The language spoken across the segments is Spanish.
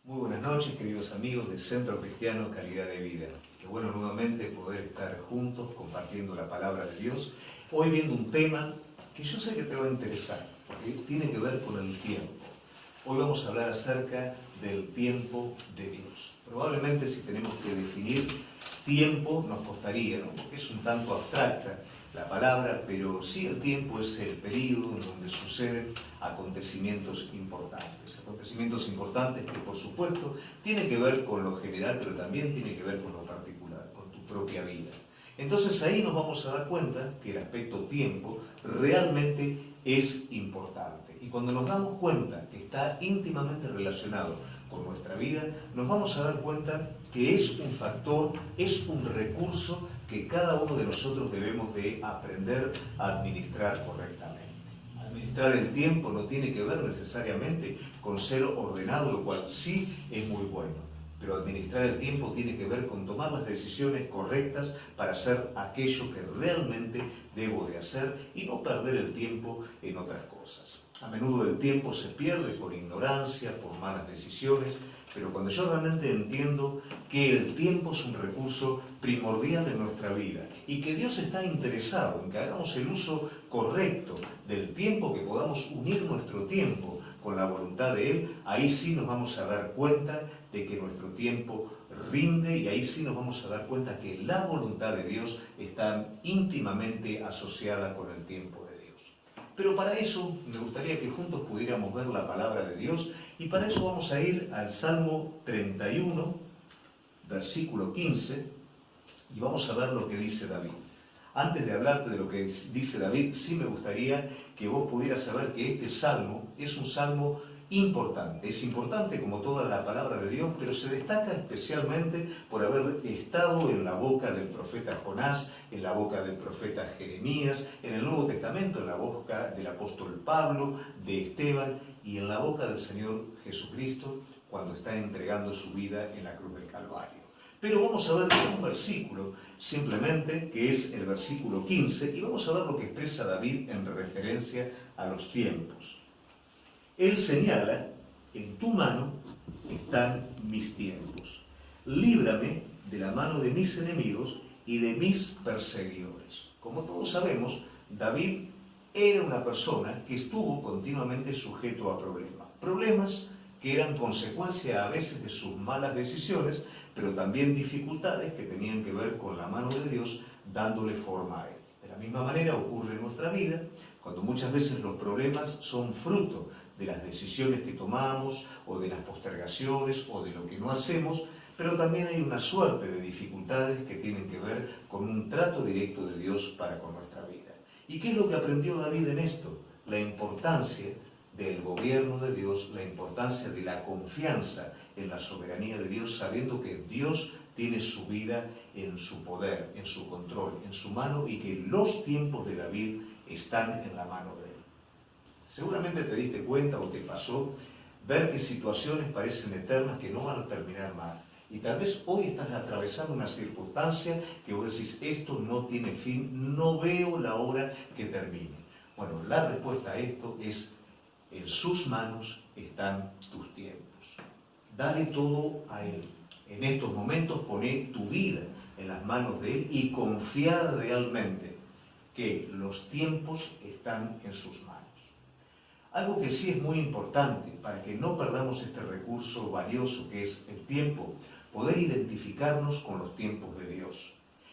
Muy buenas noches, queridos amigos del Centro Cristiano Calidad de Vida. Qué bueno nuevamente poder estar juntos compartiendo la palabra de Dios. Hoy viendo un tema que yo sé que te va a interesar, porque tiene que ver con el tiempo. Hoy vamos a hablar acerca del tiempo de Dios. Probablemente si tenemos que definir tiempo nos costaría, ¿no? Porque es un tanto abstracta la palabra, pero sí el tiempo es el periodo en donde suceden acontecimientos importantes que por supuesto tienen que ver con lo general, pero también tiene que ver con lo particular, con tu propia vida. Entonces ahí nos vamos a dar cuenta que el aspecto tiempo realmente es importante. Y cuando nos damos cuenta que está íntimamente relacionado con nuestra vida, nos vamos a dar cuenta que es un factor, es un recurso que cada uno de nosotros debemos de aprender a administrar correctamente. Administrar el tiempo no tiene que ver necesariamente con ser ordenado, lo cual sí es muy bueno. Pero administrar el tiempo tiene que ver con tomar las decisiones correctas para hacer aquello que realmente debo de hacer y no perder el tiempo en otras cosas. A menudo el tiempo se pierde por ignorancia, por malas decisiones, pero cuando yo realmente entiendo que el tiempo es un recurso primordial en nuestra vida y que Dios está interesado en que hagamos el uso correcto del tiempo, que podamos unir nuestro tiempo con la voluntad de Él, ahí sí nos vamos a dar cuenta de que nuestro tiempo rinde y ahí sí nos vamos a dar cuenta que la voluntad de Dios está íntimamente asociada con el tiempo de Dios. Pero para eso me gustaría que juntos pudiéramos ver la palabra de Dios y para eso vamos a ir al Salmo 31, versículo 15 y vamos a ver lo que dice David. Antes de hablarte de lo que dice David, sí me gustaría que vos pudieras saber que este salmo es un salmo importante. Es importante como toda la palabra de Dios, pero se destaca especialmente por haber estado en la boca del profeta Jonás, en la boca del profeta Jeremías, en el Nuevo Testamento, en la boca del apóstol Pablo, de Esteban y en la boca del Señor Jesucristo cuando está entregando su vida en la cruz del Calvario. Pero vamos a ver un versículo, simplemente, que es el versículo 15, y vamos a ver lo que expresa David en referencia a los tiempos. Él señala, en tu mano están mis tiempos. Líbrame de la mano de mis enemigos y de mis perseguidores. Como todos sabemos, David era una persona que estuvo continuamente sujeto a problemas. Problemas que eran consecuencia a veces de sus malas decisiones, pero también dificultades que tenían que ver con la mano de Dios dándole forma a él. De la misma manera ocurre en nuestra vida, cuando muchas veces los problemas son fruto de las decisiones que tomamos, o de las postergaciones, o de lo que no hacemos, pero también hay una suerte de dificultades que tienen que ver con un trato directo de Dios para con nuestra vida. ¿Y qué es lo que aprendió David en esto? La importancia del gobierno de Dios, la importancia de la confianza en la soberanía de Dios, sabiendo que Dios tiene su vida en su poder, en su control, en su mano, y que los tiempos de David están en la mano de él. Seguramente te diste cuenta o te pasó ver que situaciones parecen eternas que no van a terminar mal. Y tal vez hoy estás atravesando una circunstancia que vos decís, esto no tiene fin, no veo la hora que termine. Bueno, la respuesta a esto es, en sus manos están tus tiempos. Dale todo a Él. En estos momentos poné tu vida en las manos de Él y confía realmente que los tiempos están en sus manos. Algo que sí es muy importante para que no perdamos este recurso valioso que es el tiempo, poder identificarnos con los tiempos de Dios.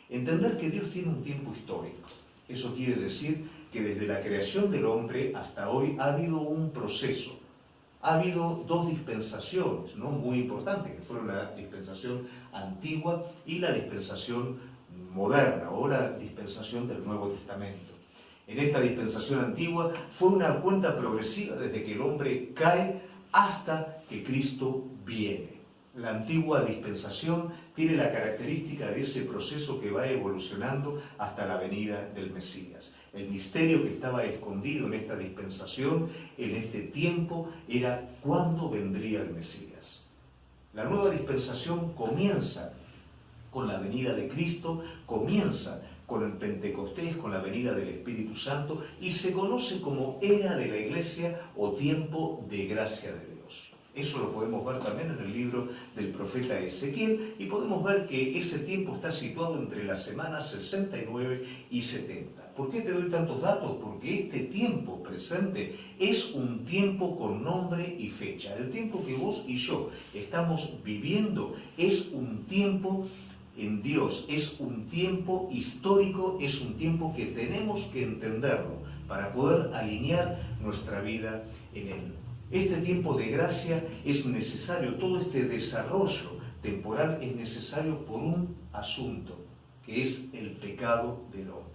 Entender que Dios tiene un tiempo histórico. Eso quiere decir que desde la creación del hombre hasta hoy ha habido un proceso. Ha habido dos dispensaciones, ¿no?, muy importantes, que fueron la dispensación antigua y la dispensación moderna, o la dispensación del Nuevo Testamento. En esta dispensación antigua fue una cuenta progresiva desde que el hombre cae hasta que Cristo viene. La antigua dispensación tiene la característica de ese proceso que va evolucionando hasta la venida del Mesías. El misterio que estaba escondido en esta dispensación, en este tiempo, era cuándo vendría el Mesías. La nueva dispensación comienza con la venida de Cristo, comienza con el Pentecostés, con la venida del Espíritu Santo, y se conoce como era de la Iglesia o tiempo de gracia de Dios. Eso lo podemos ver también en el libro del profeta Ezequiel y podemos ver que ese tiempo está situado entre las semanas 69 y 70. ¿Por qué te doy tantos datos? Porque este tiempo presente es un tiempo con nombre y fecha. El tiempo que vos y yo estamos viviendo es un tiempo en Dios, es un tiempo histórico, es un tiempo que tenemos que entenderlo para poder alinear nuestra vida en Él. Este tiempo de gracia es necesario, todo este desarrollo temporal es necesario por un asunto, que es el pecado del hombre.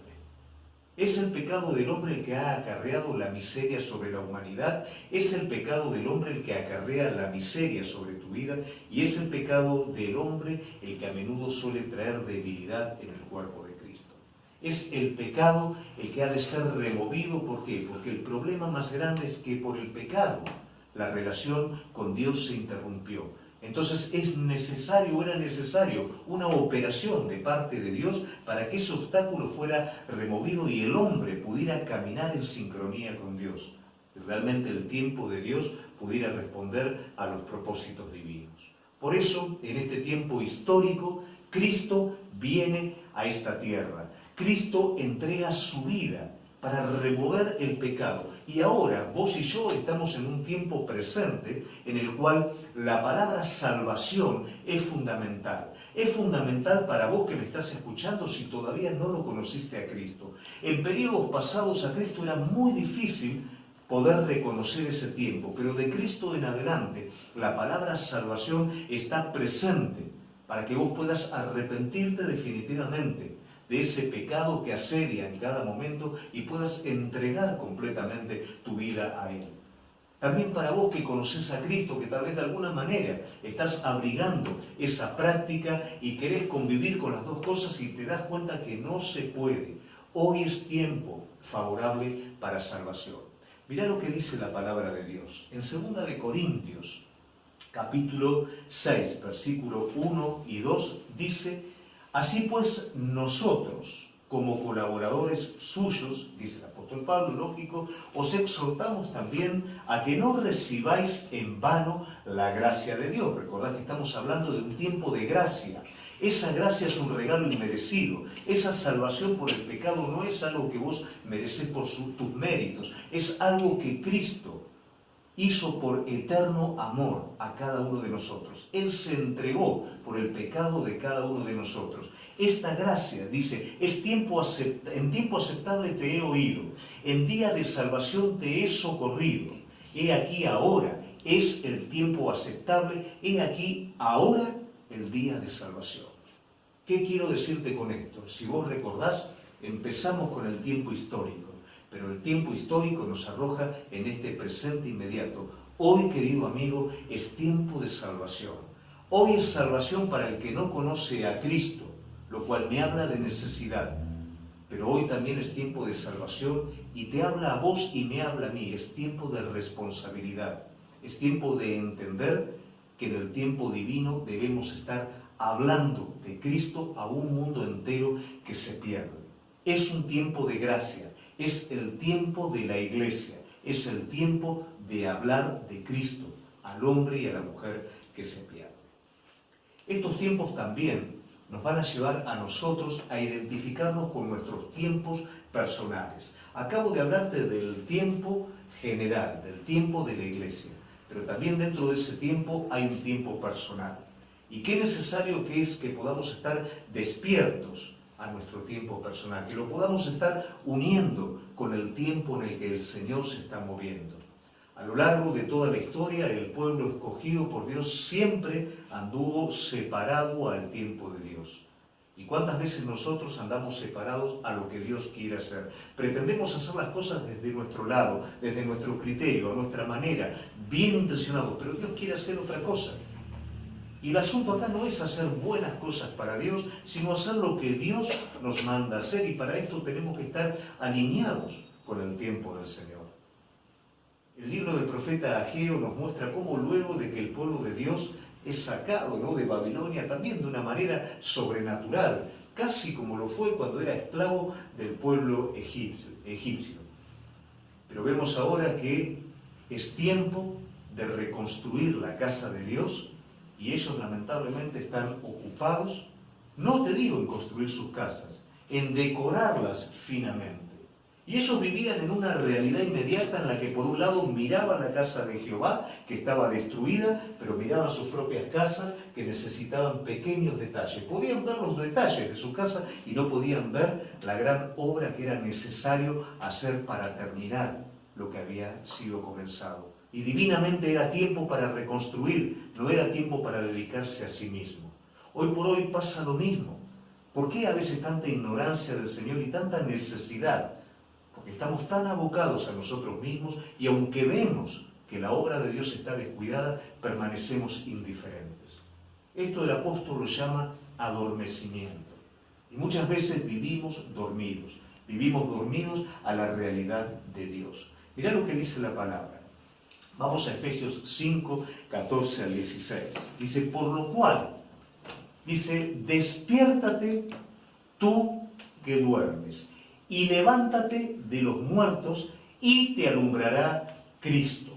Es el pecado del hombre el que ha acarreado la miseria sobre la humanidad, es el pecado del hombre el que acarrea la miseria sobre tu vida y es el pecado del hombre el que a menudo suele traer debilidad en el cuerpo de Cristo. Es el pecado el que ha de ser removido. ¿Por qué? Porque el problema más grande es que por el pecado la relación con Dios se interrumpió. Entonces era necesario una operación de parte de Dios para que ese obstáculo fuera removido y el hombre pudiera caminar en sincronía con Dios. Y realmente el tiempo de Dios pudiera responder a los propósitos divinos. Por eso, en este tiempo histórico, Cristo viene a esta tierra. Cristo entrega su vida para remover el pecado. Y ahora vos y yo estamos en un tiempo presente en el cual la palabra salvación es fundamental. Es fundamental para vos que me estás escuchando si todavía no lo conociste a Cristo. En periodos pasados a Cristo era muy difícil poder reconocer ese tiempo, pero de Cristo en adelante la palabra salvación está presente para que vos puedas arrepentirte definitivamente de ese pecado que asedia en cada momento y puedas entregar completamente tu vida a Él. También para vos que conoces a Cristo, que tal vez de alguna manera estás abrigando esa práctica y querés convivir con las dos cosas y te das cuenta que no se puede. Hoy es tiempo favorable para salvación. Mirá lo que dice la palabra de Dios. En 2 de Corintios, capítulo 6, versículo 1 y 2, dice: así pues, nosotros, como colaboradores suyos, dice el apóstol Pablo, lógico, os exhortamos también a que no recibáis en vano la gracia de Dios. Recordad que estamos hablando de un tiempo de gracia. Esa gracia es un regalo inmerecido. Esa salvación por el pecado no es algo que vos mereces por tus méritos. Es algo que Cristo hizo por eterno amor a cada uno de nosotros. Él se entregó por el pecado de cada uno de nosotros. Esta gracia, dice, en tiempo aceptable te he oído, en día de salvación te he socorrido. He aquí ahora es el tiempo aceptable, he aquí ahora el día de salvación. ¿Qué quiero decirte con esto? Si vos recordás, empezamos con el tiempo histórico. Pero el tiempo histórico nos arroja en este presente inmediato. Hoy, querido amigo, es tiempo de salvación. Hoy es salvación para el que no conoce a Cristo, lo cual me habla de necesidad. Pero hoy también es tiempo de salvación y te habla a vos y me habla a mí. Es tiempo de responsabilidad. Es tiempo de entender que en el tiempo divino debemos estar hablando de Cristo a un mundo entero que se pierde. Es un tiempo de gracia. Es el tiempo de la iglesia, es el tiempo de hablar de Cristo al hombre y a la mujer que se pierde. Estos tiempos también nos van a llevar a nosotros a identificarnos con nuestros tiempos personales. Acabo de hablarte del tiempo general, del tiempo de la iglesia, pero también dentro de ese tiempo hay un tiempo personal. Y qué necesario que es que podamos estar despiertos a nuestro tiempo personal, que lo podamos estar uniendo con el tiempo en el que el Señor se está moviendo. A lo largo de toda la historia, el pueblo escogido por Dios siempre anduvo separado al tiempo de Dios. ¿Y cuántas veces nosotros andamos separados a lo que Dios quiere hacer? Pretendemos hacer las cosas desde nuestro lado, desde nuestro criterio, a nuestra manera, bien intencionados, pero Dios quiere hacer otra cosa. Y el asunto acá no es hacer buenas cosas para Dios, sino hacer lo que Dios nos manda hacer, y para esto tenemos que estar alineados con el tiempo del Señor. El libro del profeta Ageo nos muestra cómo luego de que el pueblo de Dios es sacado, ¿no?, de Babilonia, también de una manera sobrenatural, casi como lo fue cuando era esclavo del pueblo egipcio. Pero vemos ahora que es tiempo de reconstruir la casa de Dios y ellos lamentablemente están ocupados, no te digo en construir sus casas, en decorarlas finamente. Y ellos vivían en una realidad inmediata en la que por un lado miraban la casa de Jehová, que estaba destruida, pero miraban sus propias casas, que necesitaban pequeños detalles. Podían ver los detalles de su casa y no podían ver la gran obra que era necesario hacer para terminar lo que había sido comenzado. Y divinamente era tiempo para reconstruir, no era tiempo para dedicarse a sí mismo. Hoy por hoy pasa lo mismo. ¿Por qué a veces tanta ignorancia del Señor y tanta necesidad? Porque estamos tan abocados a nosotros mismos y aunque vemos que la obra de Dios está descuidada, permanecemos indiferentes. Esto el apóstol lo llama adormecimiento. Y muchas veces vivimos dormidos a la realidad de Dios. Mirá lo que dice la palabra. Vamos a Efesios 5, 14 al 16. Dice, por lo cual, dice, despiértate tú que duermes, y levántate de los muertos, y te alumbrará Cristo.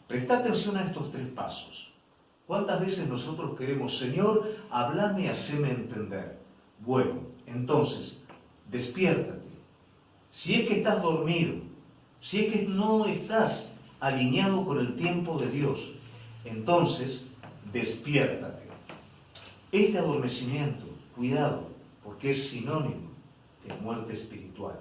Presta atención a estos tres pasos. ¿Cuántas veces nosotros queremos, Señor, háblame, haceme entender? Bueno, entonces, despiértate. Si es que estás dormido, si es que no estás alineado con el tiempo de Dios, entonces, despiértate. Este adormecimiento, cuidado, porque es sinónimo de muerte espiritual.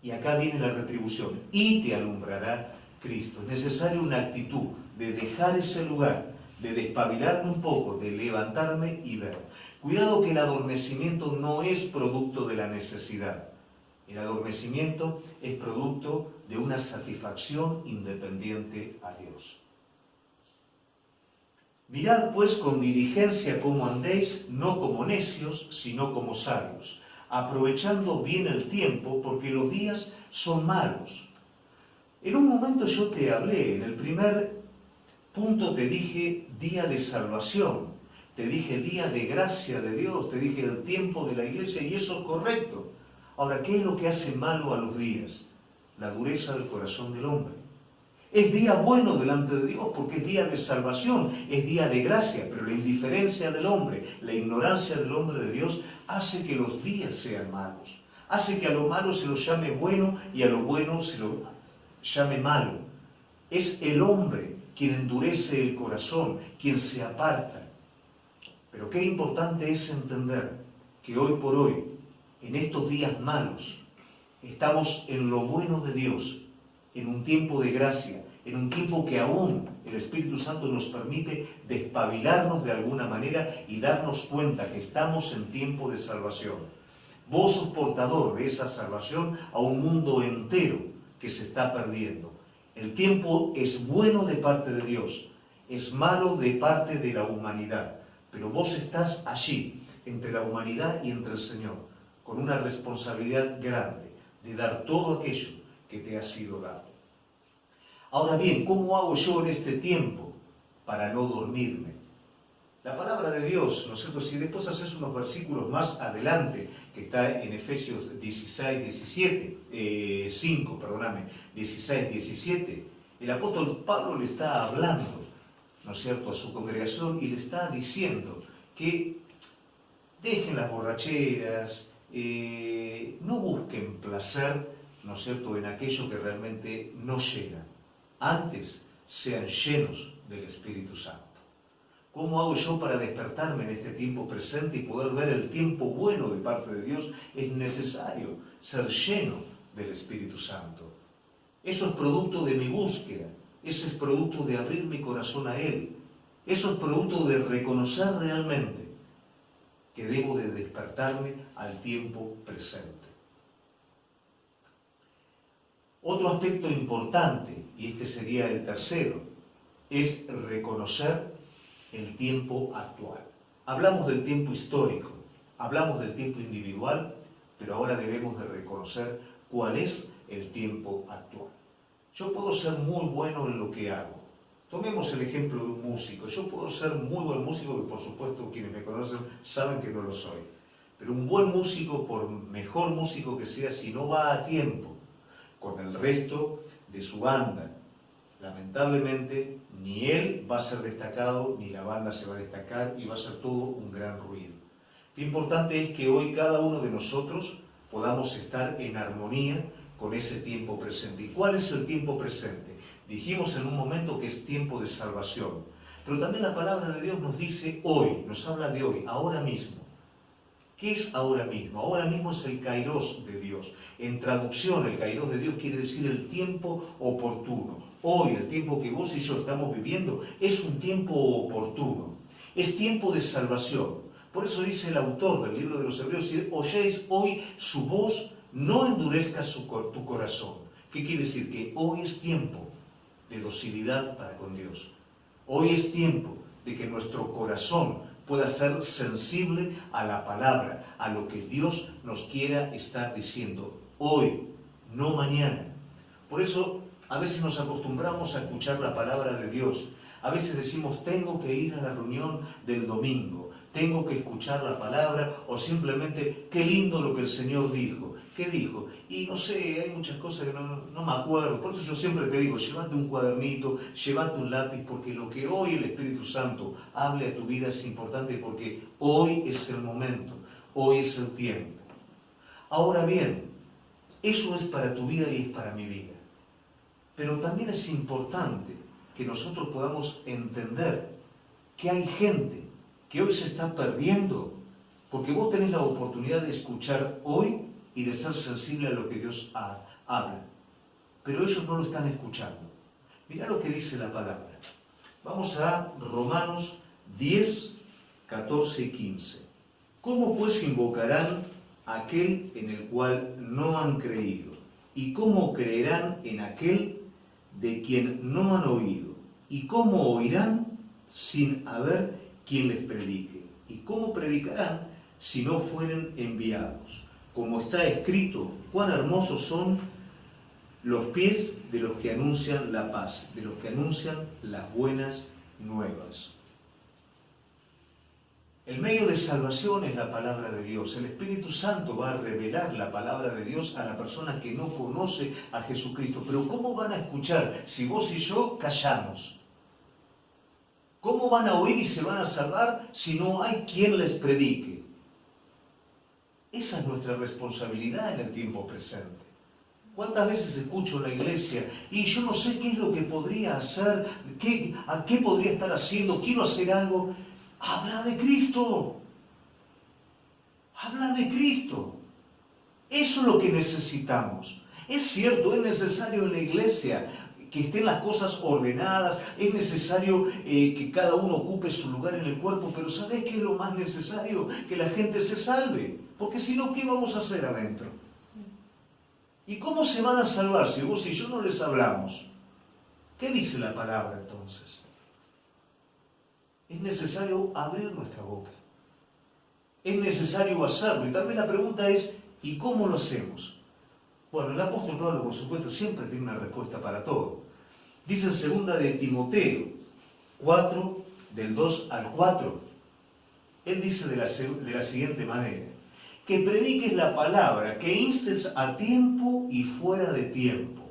Y acá viene la retribución, y te alumbrará Cristo. Es necesaria una actitud de dejar ese lugar, de despabilarme un poco, de levantarme y ver. Cuidado que el adormecimiento no es producto de la necesidad. El adormecimiento es producto de una satisfacción independiente a Dios. Mirad pues con diligencia cómo andéis, no como necios, sino como sabios, aprovechando bien el tiempo, porque los días son malos. En un momento yo te hablé, en el primer punto te dije día de salvación, te dije día de gracia de Dios, te dije el tiempo de la iglesia, y eso es correcto. Ahora, ¿qué es lo que hace malo a los días? La dureza del corazón del hombre. Es día bueno delante de Dios porque es día de salvación, es día de gracia, pero la indiferencia del hombre, la ignorancia del hombre de Dios hace que los días sean malos. Hace que a lo malo se lo llame bueno y a lo bueno se lo llame malo. Es el hombre quien endurece el corazón, quien se aparta. Pero qué importante es entender que hoy por hoy, en estos días malos, estamos en lo bueno de Dios, en un tiempo de gracia, en un tiempo que aún el Espíritu Santo nos permite despabilarnos de alguna manera y darnos cuenta que estamos en tiempo de salvación. Vos sos portador de esa salvación a un mundo entero que se está perdiendo. El tiempo es bueno de parte de Dios, es malo de parte de la humanidad, pero vos estás allí, entre la humanidad y entre el Señor, con una responsabilidad grande de dar todo aquello que te ha sido dado. Ahora bien, ¿cómo hago yo en este tiempo para no dormirme? La palabra de Dios, ¿no es cierto? Si después haces unos versículos más adelante, que está en Efesios 16, 17, 5, perdóname, 16, 17, el apóstol Pablo le está hablando, ¿no es cierto?, a su congregación y le está diciendo que dejen las borracheras, no busquen placer, ¿no es cierto?, en aquello que realmente no llena. Antes sean llenos del Espíritu Santo. ¿Cómo hago yo para despertarme en este tiempo presente y poder ver el tiempo bueno de parte de Dios? Es necesario ser lleno del Espíritu Santo. Eso es producto de mi búsqueda, eso es producto de abrir mi corazón a Él, eso es producto de reconocer realmente que debo de despertarme al tiempo presente. Otro aspecto importante, y este sería el tercero, es reconocer el tiempo actual. Hablamos del tiempo histórico, hablamos del tiempo individual, pero ahora debemos de reconocer cuál es el tiempo actual. Yo puedo ser muy bueno en lo que hago. Tomemos el ejemplo de un músico. Yo puedo ser muy buen músico, que por supuesto quienes me conocen saben que no lo soy. Pero un buen músico, por mejor músico que sea, si no va a tiempo con el resto de su banda, lamentablemente, ni él va a ser destacado, ni la banda se va a destacar, y va a ser todo un gran ruido. Lo importante es que hoy cada uno de nosotros podamos estar en armonía con ese tiempo presente. ¿Y cuál es el tiempo presente? Dijimos en un momento que es tiempo de salvación, pero también la palabra de Dios nos dice hoy, nos habla de hoy, ahora mismo. ¿Qué es ahora mismo? Ahora mismo es el kairos de Dios. En traducción, el kairos de Dios quiere decir el tiempo oportuno. Hoy, el tiempo que vos y yo estamos viviendo, es un tiempo oportuno. Es tiempo de salvación. Por eso dice el autor del libro de los Hebreos, si oyéis hoy su voz, no endurezcas tu corazón. ¿Qué quiere decir? Que hoy es tiempo de docilidad para con Dios. Hoy es tiempo de que nuestro corazón pueda ser sensible a la palabra, a lo que Dios nos quiera estar diciendo. Hoy, no mañana. Por eso a veces nos acostumbramos a escuchar la palabra de Dios. A veces decimos, tengo que ir a la reunión del domingo, tengo que escuchar la palabra, o simplemente, qué lindo lo que el Señor dijo. ¿Qué dijo? Y no sé, hay muchas cosas que no me acuerdo. Por eso yo siempre te digo, llévate un cuadernito, llévate un lápiz, porque lo que hoy el Espíritu Santo hable a tu vida es importante, porque hoy es el momento, hoy es el tiempo. Ahora bien, eso es para tu vida y es para mi vida. Pero también es importante que nosotros podamos entender que hay gente que hoy se está perdiendo, porque vos tenés la oportunidad de escuchar hoy y de ser sensible a lo que Dios habla. Pero ellos no lo están escuchando. Mirá lo que dice la palabra. Vamos a Romanos 10, 14 y 15. ¿Cómo pues invocarán a aquel en el cual no han creído? ¿Y cómo creerán en aquel de quien no han oído? ¿Y cómo oirán sin haber quien les predique? ¿Y cómo predicarán si no fueren enviados? Como está escrito, cuán hermosos son los pies de los que anuncian la paz, de los que anuncian las buenas nuevas. El medio de salvación es la palabra de Dios. El Espíritu Santo va a revelar la palabra de Dios a la persona que no conoce a Jesucristo. Pero ¿cómo van a escuchar si vos y yo callamos? ¿Cómo van a oír y se van a salvar si no hay quien les predique? Esa es nuestra responsabilidad en el tiempo presente. ¿Cuántas veces escucho en la iglesia y yo no sé qué es lo que podría hacer, a qué podría estar haciendo, quiero hacer algo? Habla de Cristo. Habla de Cristo. Eso es lo que necesitamos. Es cierto, es necesario en la iglesia que estén las cosas ordenadas, es necesario que cada uno ocupe su lugar en el cuerpo, pero ¿sabés qué es lo más necesario? Que la gente se salve, porque si no, ¿qué vamos a hacer adentro? ¿Y cómo se van a salvar si vos y yo no les hablamos? ¿Qué dice la palabra entonces? Es necesario abrir nuestra boca. Es necesario hacerlo. Y también la pregunta es, ¿y cómo lo hacemos? Bueno, el apóstol Pablo, por supuesto, siempre tiene una respuesta para todo. Dice en 2 de Timoteo 4, del 2 al 4, él dice de la siguiente manera, que prediques la palabra, que instes a tiempo y fuera de tiempo.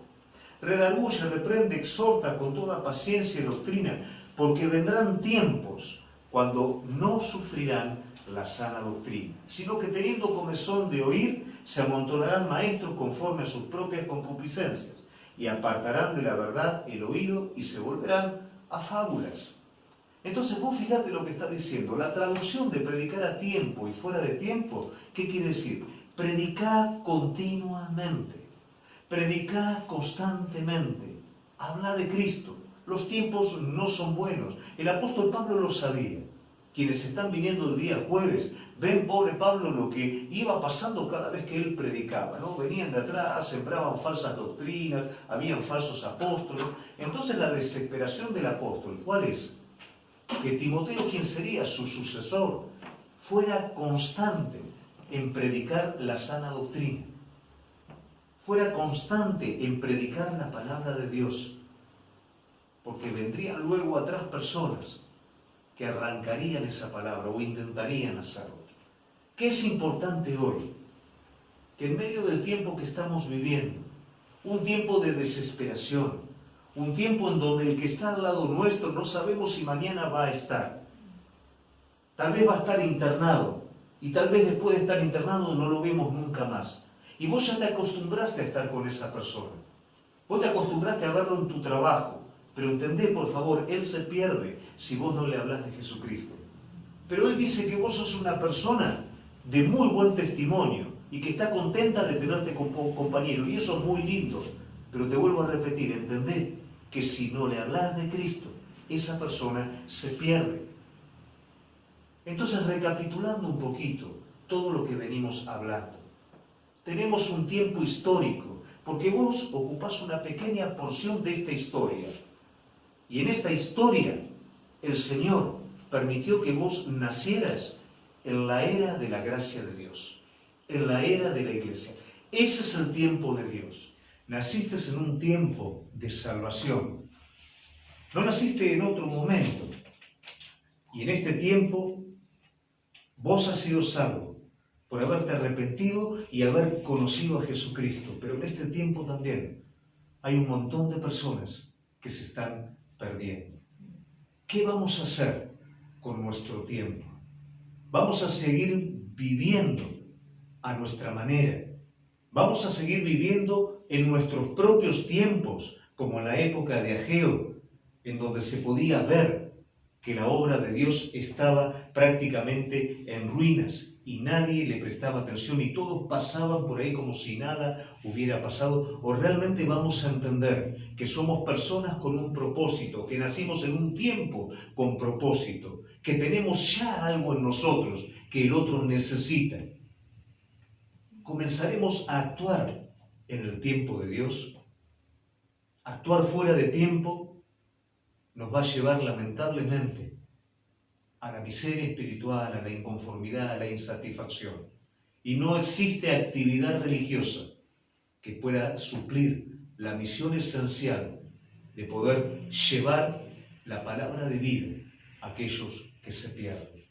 Redarguye, reprende, exhorta con toda paciencia y doctrina, porque vendrán tiempos cuando no sufrirán la sana doctrina, sino que teniendo comezón de oír, se amontonarán maestros conforme a sus propias concupiscencias, y apartarán de la verdad el oído y se volverán a fábulas. Entonces vos fijate lo que está diciendo. La traducción de predicar a tiempo y fuera de tiempo, ¿qué quiere decir? Predicar continuamente, predicar constantemente, hablar de Cristo. Los tiempos no son buenos. El apóstol Pablo lo sabía. Quienes están viniendo el día jueves, ven, pobre Pablo, lo que iba pasando cada vez que él predicaba, ¿no? Venían de atrás, sembraban falsas doctrinas, habían falsos apóstoles. Entonces la desesperación del apóstol, ¿cuál es? Que Timoteo, quien sería su sucesor, fuera constante en predicar la sana doctrina. Fuera constante en predicar la palabra de Dios. Porque vendrían luego atrás personas que arrancarían esa palabra o intentarían hacerlo. ¿Qué es importante hoy? Que en medio del tiempo que estamos viviendo, un tiempo de desesperación, Un tiempo en donde el que está al lado nuestro no sabemos si mañana va a estar. Tal vez va a estar internado, y tal vez después de estar internado no lo vemos nunca más. Y vos ya te acostumbraste a estar con esa persona. Vos te acostumbraste a verlo en tu trabajo, pero entendé, por favor, él se pierde si vos no le hablas de Jesucristo. Pero él dice que vos sos una persona de muy buen testimonio y que está contenta de tenerte como compañero, y eso es muy lindo. Pero te vuelvo a repetir, entendé que si no le hablas de Cristo, esa persona se pierde. Entonces, recapitulando un poquito todo lo que venimos hablando, tenemos un tiempo histórico, porque vos ocupás una pequeña porción de esta historia. Y en esta historia, el Señor permitió que vos nacieras en la era de la gracia de Dios, en la era de la iglesia. Ese es el tiempo de Dios. Naciste en un tiempo de salvación. No naciste en otro momento. Y en este tiempo, vos has sido salvo por haberte arrepentido y haber conocido a Jesucristo. Pero en este tiempo también hay un montón de personas que se están perdiendo. ¿Qué vamos a hacer con nuestro tiempo? ¿Vamos a seguir viviendo a nuestra manera? ¿Vamos a seguir viviendo en nuestros propios tiempos, como en la época de Ageo, en donde se podía ver que la obra de Dios estaba prácticamente en ruinas y nadie le prestaba atención y todos pasaban por ahí como si nada hubiera pasado? ¿O realmente vamos a entender que somos personas con un propósito, que nacimos en un tiempo con propósito, que tenemos ya algo en nosotros que el otro necesita? ¿Comenzaremos a actuar en el tiempo de Dios? Actuar fuera de tiempo nos va a llevar lamentablemente a la miseria espiritual, a la inconformidad, a la insatisfacción. Y no existe actividad religiosa que pueda suplir la misión esencial de poder llevar la palabra de vida a aquellos que se pierden.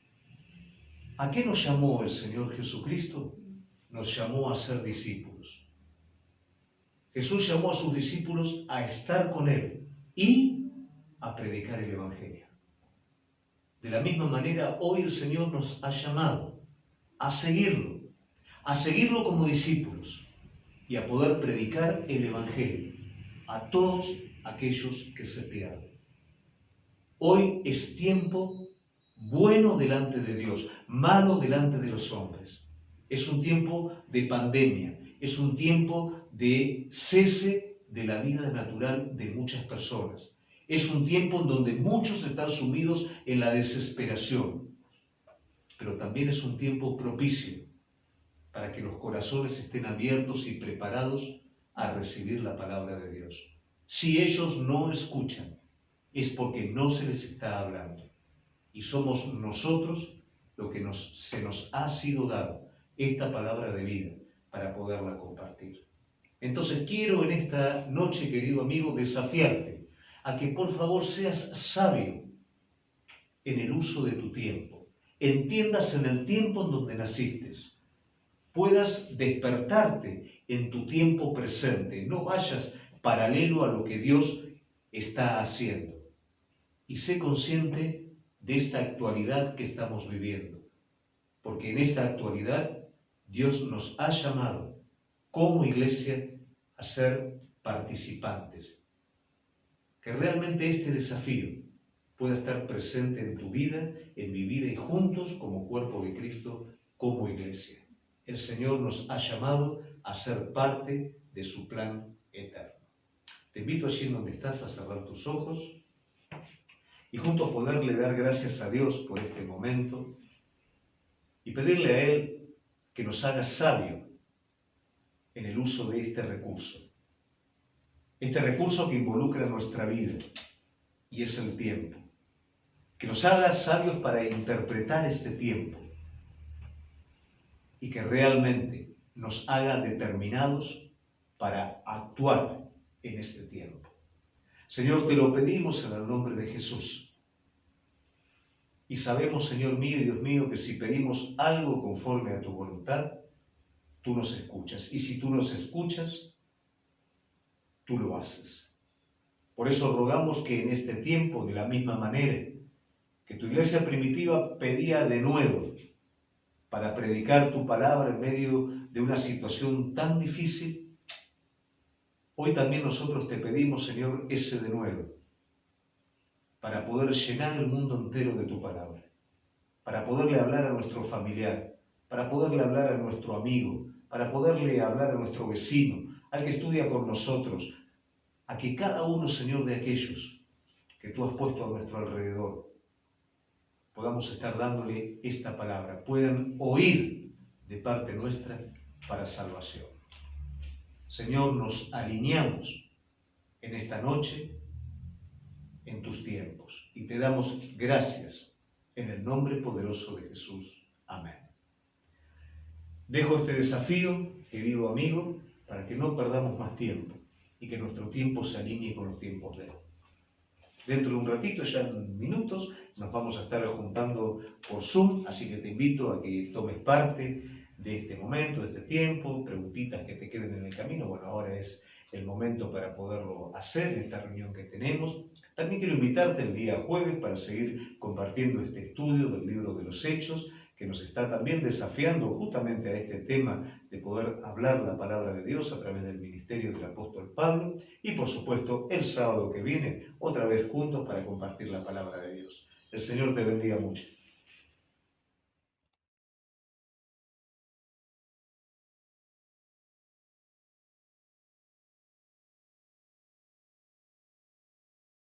¿A qué nos llamó el Señor Jesucristo? Nos llamó a ser discípulos. Jesús llamó a sus discípulos a estar con Él y a predicar el Evangelio. De la misma manera, hoy el Señor nos ha llamado a seguirlo como discípulos y a poder predicar el Evangelio a todos aquellos que se pierden. Hoy es tiempo bueno delante de Dios, malo delante de los hombres. Es un tiempo de pandemia, es un tiempo de cese de la vida natural de muchas personas. Es un tiempo en donde muchos están sumidos en la desesperación, pero también es un tiempo propicio para que los corazones estén abiertos y preparados a recibir la palabra de Dios. Si ellos no escuchan, es porque no se les está hablando. Y somos nosotros lo que se nos ha sido dado, esta palabra de vida, para poderla compartir. Entonces quiero en esta noche, querido amigo, desafiarte a que por favor seas sabio en el uso de tu tiempo. Entiendas en el tiempo en donde naciste. Puedas despertarte en tu tiempo presente. No vayas paralelo a lo que Dios está haciendo. Y sé consciente de esta actualidad que estamos viviendo. Porque en esta actualidad Dios nos ha llamado como iglesia a ser participantes. Que realmente este desafío pueda estar presente en tu vida, en mi vida y juntos como cuerpo de Cristo, como iglesia. El Señor nos ha llamado a ser parte de su plan eterno. Te invito allí en donde estás a cerrar tus ojos y juntos poderle dar gracias a Dios por este momento y pedirle a Él que nos haga sabio en el uso de este recurso. Este recurso que involucra nuestra vida y es el tiempo. Que nos haga sabios para interpretar este tiempo y que realmente nos haga determinados para actuar en este tiempo. Señor, te lo pedimos en el nombre de Jesús. Y sabemos, Señor mío y Dios mío, que si pedimos algo conforme a tu voluntad, tú nos escuchas. Y si tú nos escuchas, tú lo haces. Por eso rogamos que en este tiempo, de la misma manera que tu iglesia primitiva pedía de nuevo para predicar tu palabra en medio de una situación tan difícil, hoy también nosotros te pedimos, Señor, ese de nuevo, para poder llenar el mundo entero de tu palabra, para poderle hablar a nuestro familiar, para poderle hablar a nuestro amigo, para poderle hablar a nuestro vecino, al que estudia con nosotros, a que cada uno, Señor, de aquellos que tú has puesto a nuestro alrededor, podamos estar dándole esta palabra, puedan oír de parte nuestra para salvación. Señor, nos alineamos en esta noche en tus tiempos y te damos gracias en el nombre poderoso de Jesús. Amén. Dejo este desafío, querido amigo, para que no perdamos más tiempo y que nuestro tiempo se alinee con los tiempos de Él. Dentro de un ratito, ya en minutos, nos vamos a estar juntando por Zoom, así que te invito a que tomes parte de este momento, de este tiempo, preguntitas que te queden en el camino. Bueno, ahora es el momento para poderlo hacer en esta reunión que tenemos. También quiero invitarte el día jueves para seguir compartiendo este estudio del libro de los Hechos, que nos está también desafiando justamente a este tema de poder hablar la palabra de Dios a través del ministerio del apóstol Pablo. Y por supuesto, el sábado que viene, otra vez juntos para compartir la palabra de Dios. El Señor te bendiga mucho.